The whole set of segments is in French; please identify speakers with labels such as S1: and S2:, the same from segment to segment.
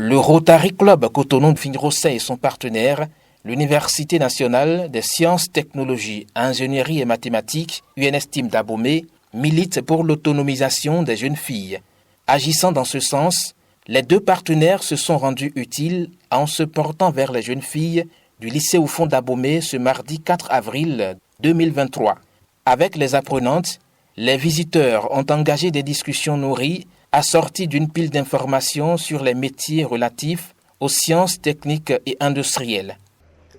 S1: Le Rotary Club Cotonou-Fine-Rossais et son partenaire, l'Université nationale des sciences, technologies, ingénierie et mathématiques, UNSTIM d'Abomey, milite pour l'autonomisation des jeunes filles. Agissant dans ce sens, les deux partenaires se sont rendus utiles en se portant vers les jeunes filles du lycée Oufond d'Abomey ce mardi 4 avril 2023. Avec les apprenantes, les visiteurs ont engagé des discussions nourries assorties d'une pile d'informations sur les métiers relatifs aux sciences techniques et industrielles.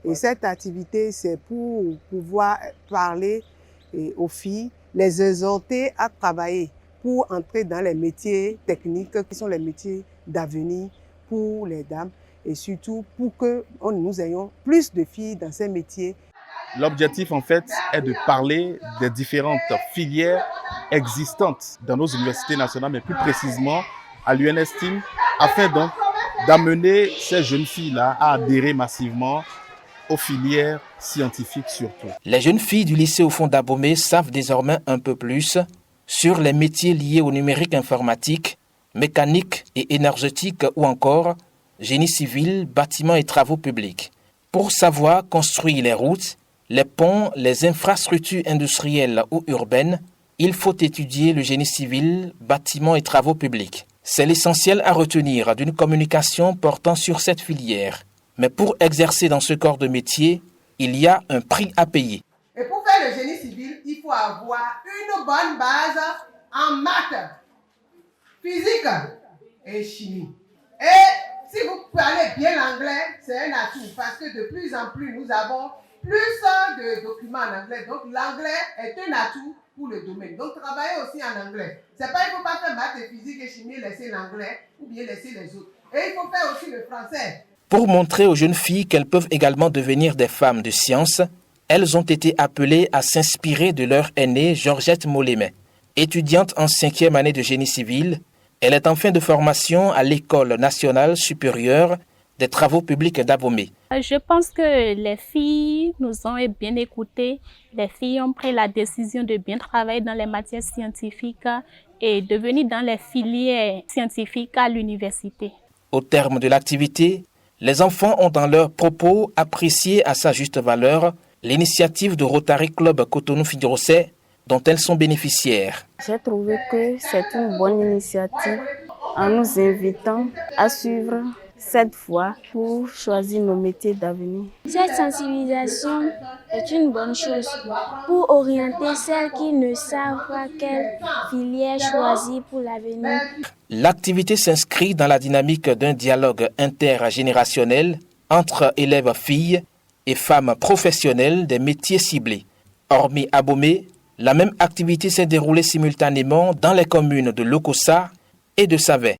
S2: Et cette activité, c'est pour pouvoir parler aux filles, les exhorter à travailler pour entrer dans les métiers techniques qui sont les métiers d'avenir pour les dames et surtout pour que nous ayons plus de filles dans ces métiers.
S3: L'objectif, en fait, est de parler des différentes filières existantes dans nos universités nationales, mais plus précisément à l'UNSTIM, afin donc d'amener ces jeunes filles-là à adhérer massivement aux filières scientifiques surtout.
S1: Les jeunes filles du lycée Oufond d'Abomey savent désormais un peu plus sur les métiers liés au numérique informatique, mécanique et énergétique ou encore génie civil, bâtiments et travaux publics. Pour savoir construire les routes, les ponts, les infrastructures industrielles ou urbaines, il faut étudier le génie civil, bâtiments et travaux publics. C'est l'essentiel à retenir d'une communication portant sur cette filière. Mais pour exercer dans ce corps de métier, il y a un prix à payer.
S2: Et pour faire le génie civil, il faut avoir une bonne base en maths, physique et chimie. Et si vous parlez bien l'anglais, c'est un atout parce que de plus en plus, nous avons plus de documents en anglais. Donc l'anglais est un atout pour le domaine. Donc travaillez aussi en anglais. C'est pas, il ne faut pas faire maths et physique et chimie, laisser l'anglais ou bien laisser les autres. Et il faut faire aussi le français.
S1: Pour montrer aux jeunes filles qu'elles peuvent également devenir des femmes de science, elles ont été appelées à s'inspirer de leur aînée Georgette Molémet. Étudiante en 5e année de génie civil, elle est en fin de formation à l'École nationale supérieure des travaux publics d'Abomey.
S4: Je pense que les filles nous ont bien écoutés. Les filles ont pris la décision de bien travailler dans les matières scientifiques et de venir dans les filières scientifiques à l'université.
S1: Au terme de l'activité, les enfants ont dans leurs propos apprécié à sa juste valeur l'initiative de Rotary Club Cotonou-Fine-Rossais dont elles sont bénéficiaires.
S5: J'ai trouvé que c'est une bonne initiative en nous invitant à suivre cette voie pour choisir nos métiers d'avenir.
S6: Cette sensibilisation est une bonne chose pour orienter celles qui ne savent pas quelle filière choisir pour l'avenir.
S1: L'activité s'inscrit dans la dynamique d'un dialogue intergénérationnel entre élèves filles et femmes professionnelles des métiers ciblés. Hormis Abomey, la même activité s'est déroulée simultanément dans les communes de Lokossa et de Savet.